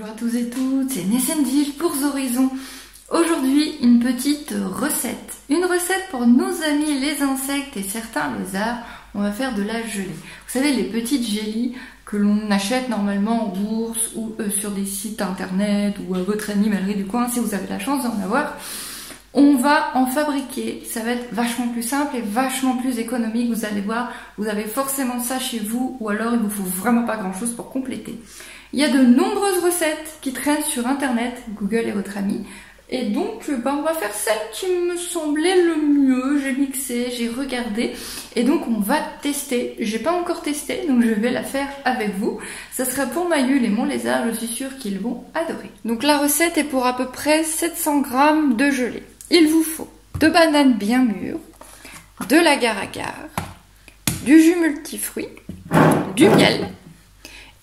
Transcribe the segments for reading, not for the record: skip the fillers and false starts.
Bonjour à tous et toutes, c'est Nessendil pour Zorizon. Aujourd'hui, une petite recette. Une recette pour nos amis les insectes et certains lézards. On va faire de la gelée. Vous savez, les petites gélies que l'on achète normalement en bourse ou sur des sites internet ou à votre animalerie du coin, si vous avez la chance d'en avoir. On va en fabriquer, ça va être vachement plus simple et vachement plus économique, vous allez voir, vous avez forcément ça chez vous ou alors il vous faut vraiment pas grand chose pour compléter. Il y a de nombreuses recettes qui traînent sur internet, Google est votre ami, et donc on va faire celle qui me semblait le mieux, j'ai mixé, j'ai regardé, et donc on va tester, j'ai pas encore testé, donc je vais la faire avec vous, ça sera pour Mayul et mon lézard, je suis sûre qu'ils vont adorer. Donc la recette est pour à peu près 700 g de gelée. Il vous faut 2 bananes bien mûres, de l'agar-agar, du jus multifruits, du miel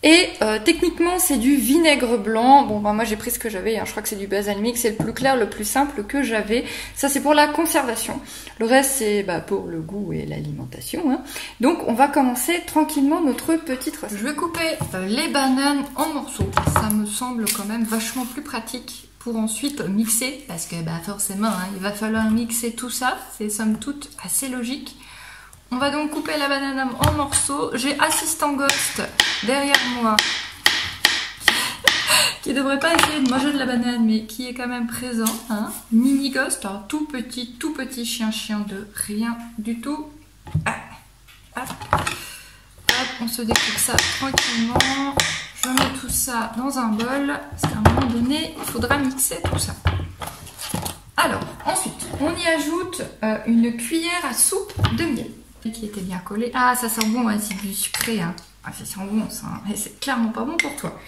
et techniquement c'est du vinaigre blanc. Bon moi j'ai pris ce que j'avais, je crois que c'est du balsamique, c'est le plus clair, le plus simple que j'avais. Ça c'est pour la conservation. Le reste c'est pour le goût et l'alimentation. Donc on va commencer tranquillement notre petite recette. Je vais couper les bananes en morceaux. Ça me semble quand même vachement plus pratique pour ensuite mixer, parce que forcément il va falloir mixer tout ça, c'est somme toute assez logique. On va donc couper la banane en morceaux. J'ai assistant ghost derrière moi qui devrait pas essayer de manger de la banane mais qui est quand même présent, mini ghost, alors tout petit chien de rien du tout. Hop, on se découpe ça tranquillement. Je mets tout ça dans un bol, parce qu'à un moment donné, il faudra mixer tout ça. Alors, ensuite, on y ajoute une cuillère à soupe de miel, qui était bien collée. Ah, ça sent bon, c'est du sucré. Ça sent bon, ça. Et c'est clairement pas bon pour toi.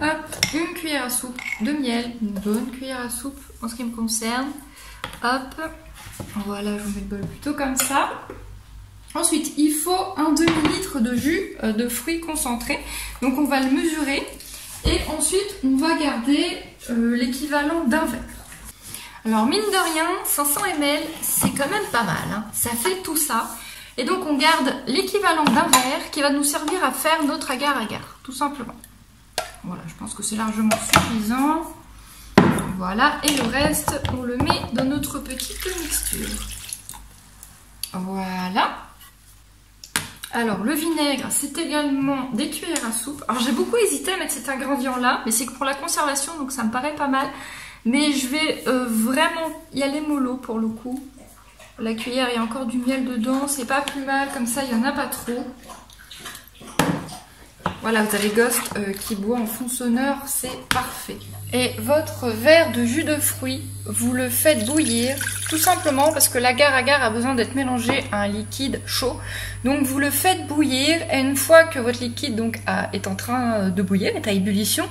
Hop, une cuillère à soupe de miel, une bonne cuillère à soupe en ce qui me concerne. Hop, voilà, je vous mets le bol plutôt comme ça. Ensuite, il faut un demi-litre de jus de fruits concentrés. Donc, on va le mesurer. Et ensuite, on va garder l'équivalent d'un verre. Alors, mine de rien, 500 ml, c'est quand même pas mal. Ça fait tout ça. Et donc, on garde l'équivalent d'un verre qui va nous servir à faire notre agar-agar, tout simplement. Voilà, je pense que c'est largement suffisant. Voilà, et le reste, on le met dans notre petite mixture. Voilà. Alors le vinaigre, c'est également des cuillères à soupe. Alors j'ai beaucoup hésité à mettre cet ingrédient là, mais c'est que pour la conservation, donc ça me paraît pas mal. Mais je vais vraiment y aller mollo pour le coup. La cuillère, il y a encore du miel dedans, c'est pas plus mal, comme ça il n'y en a pas trop. Voilà, vous avez Ghost qui boit en fond sonore, c'est parfait. Et votre verre de jus de fruits, vous le faites bouillir, tout simplement parce que l'agar-agar a besoin d'être mélangé à un liquide chaud. Donc vous le faites bouillir et une fois que votre liquide est en train de bouillir, est à ébullition,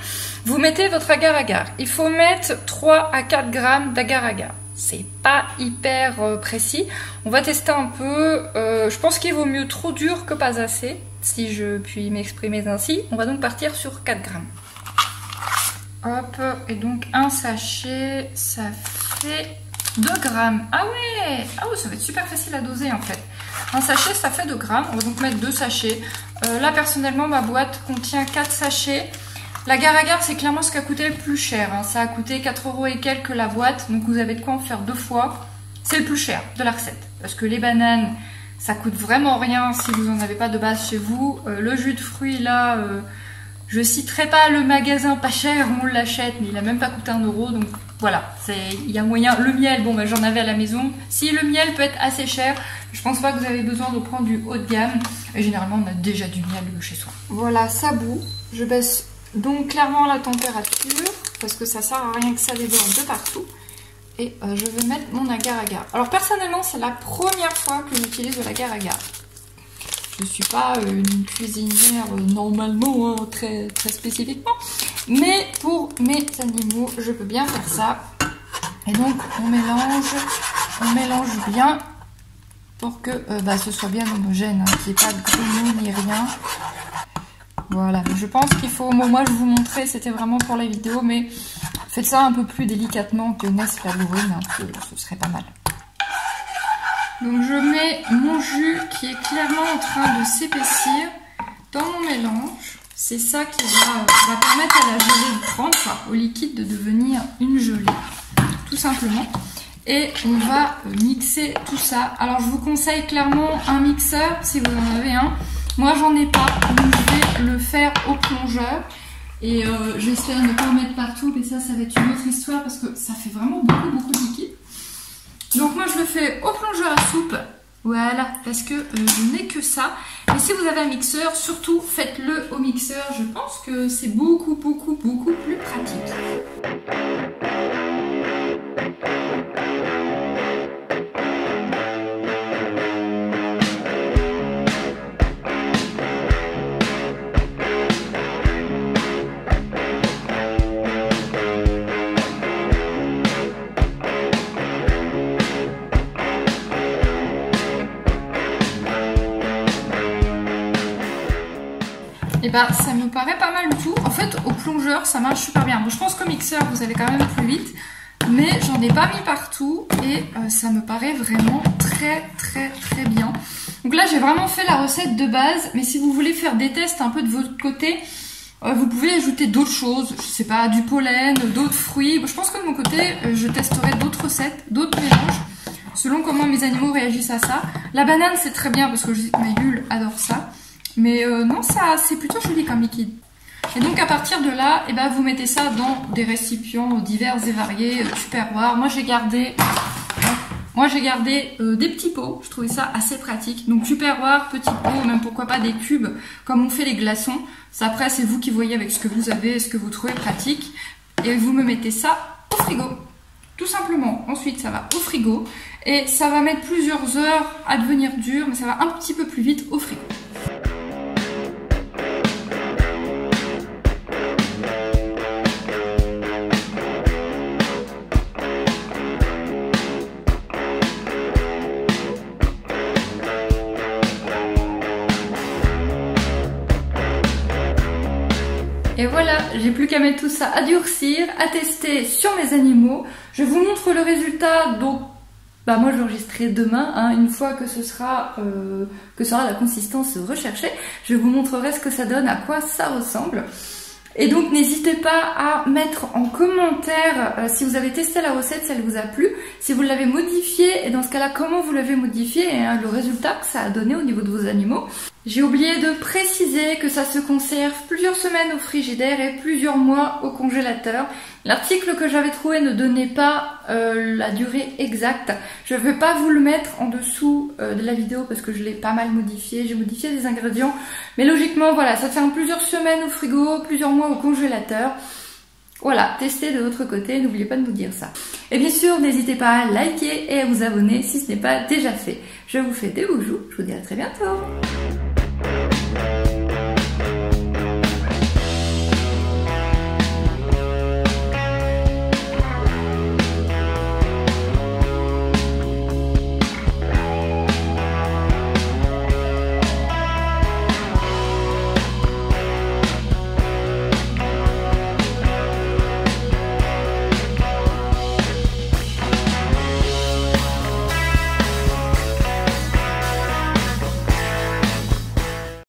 vous mettez votre agar-agar. Il faut mettre 3 à 4 grammes d'agar-agar. C'est pas hyper précis. On va tester un peu. Je pense qu'il vaut mieux trop dur que pas assez, si je puis m'exprimer ainsi. On va donc partir sur 4 grammes. Hop, et donc un sachet, ça fait 2 grammes. Ah ouais, ça va être super facile à doser en fait. Un sachet, ça fait 2 grammes. On va donc mettre 2 sachets. Là, personnellement, ma boîte contient 4 sachets. L'agar-agar, c'est clairement ce qui a coûté le plus cher. Ça a coûté 4 € et quelques la boîte. Donc vous avez de quoi en faire 2 fois. C'est le plus cher de la recette. Parce que les bananes, ça coûte vraiment rien si vous n'en avez pas de base chez vous. Le jus de fruits, là, je citerai pas le magasin pas cher où on l'achète, mais il a même pas coûté 1 €. Donc voilà, il y a moyen. Le miel, bon, j'en avais à la maison. Si le miel peut être assez cher, je pense pas que vous avez besoin de prendre du haut de gamme. Et généralement, on a déjà du miel chez soi. Voilà, ça bout. Je baisse donc clairement la température parce que ça sert à rien que ça déborde de partout. Et je vais mettre mon agar-agar. Alors personnellement, c'est la première fois que j'utilise de l'agar-agar. Je ne suis pas une cuisinière normalement, très spécifiquement. Mais pour mes animaux, je peux bien faire ça. Et donc, on mélange bien pour que ce soit bien homogène, qu'il n'y ait pas de grenouilles ni rien. Voilà, je pense qu'il faut... moi, je vous montrais, c'était vraiment pour la vidéo, mais faites ça un peu plus délicatement que Ness la bourrine, ce serait pas mal. Donc je mets mon jus qui est clairement en train de s'épaissir dans mon mélange. C'est ça qui va permettre à la gelée de prendre, enfin, au liquide de devenir une gelée, tout simplement. Et on va mixer tout ça. Alors je vous conseille clairement un mixeur si vous en avez un. Moi j'en ai pas, donc je vais le faire au plongeur. Et j'espère ne pas en mettre partout, mais ça va être une autre histoire parce que ça fait vraiment beaucoup de liquide. Donc moi je le fais au plongeur à soupe. Voilà, parce que je n'ai que ça. Et si vous avez un mixeur, surtout faites-le au mixeur. Je pense que c'est beaucoup plus pratique. Et bah ça me paraît pas mal du tout. En fait au plongeur ça marche super bien. Bon, je pense qu'au mixeur vous allez quand même plus vite, mais j'en ai pas mis partout et ça me paraît vraiment très bien. Donc là j'ai vraiment fait la recette de base, mais si vous voulez faire des tests un peu de votre côté, vous pouvez ajouter d'autres choses, je sais pas, du pollen, d'autres fruits. Bon, je pense que de mon côté je testerai d'autres recettes, d'autres mélanges, selon comment mes animaux réagissent à ça. La banane c'est très bien parce que je sais que ma Yule adore ça. Mais non, ça c'est plutôt joli comme liquide. Et donc à partir de là, eh ben, vous mettez ça dans des récipients divers et variés, tupperware. Moi j'ai gardé des petits pots, je trouvais ça assez pratique. Donc tupperware, petits pots, même pourquoi pas des cubes, comme on fait les glaçons. Ça, après c'est vous qui voyez avec ce que vous avez, ce que vous trouvez pratique. Et vous me mettez ça au frigo. Tout simplement. Ensuite ça va au frigo. Et ça va mettre plusieurs heures à devenir dur, mais ça va un petit peu plus vite au frigo. Et voilà, j'ai plus qu'à mettre tout ça à durcir, à tester sur mes animaux. Je vous montre le résultat, donc bah moi je l'enregistrerai demain, hein, une fois que ce sera la consistance recherchée. Je vous montrerai ce que ça donne, à quoi ça ressemble. Et donc n'hésitez pas à mettre en commentaire si vous avez testé la recette, si elle vous a plu, si vous l'avez modifiée et dans ce cas-là comment vous l'avez modifiée et le résultat que ça a donné au niveau de vos animaux. J'ai oublié de préciser que ça se conserve plusieurs semaines au frigidaire et plusieurs mois au congélateur. L'article que j'avais trouvé ne donnait pas la durée exacte. Je ne vais pas vous le mettre en dessous de la vidéo parce que je l'ai pas mal modifié. J'ai modifié des ingrédients. Mais logiquement, voilà, ça fait plusieurs semaines au frigo, plusieurs mois au congélateur. Voilà, testez de votre côté, n'oubliez pas de nous dire ça. Et bien sûr, n'hésitez pas à liker et à vous abonner si ce n'est pas déjà fait. Je vous fais des beaux jours, je vous dis à très bientôt.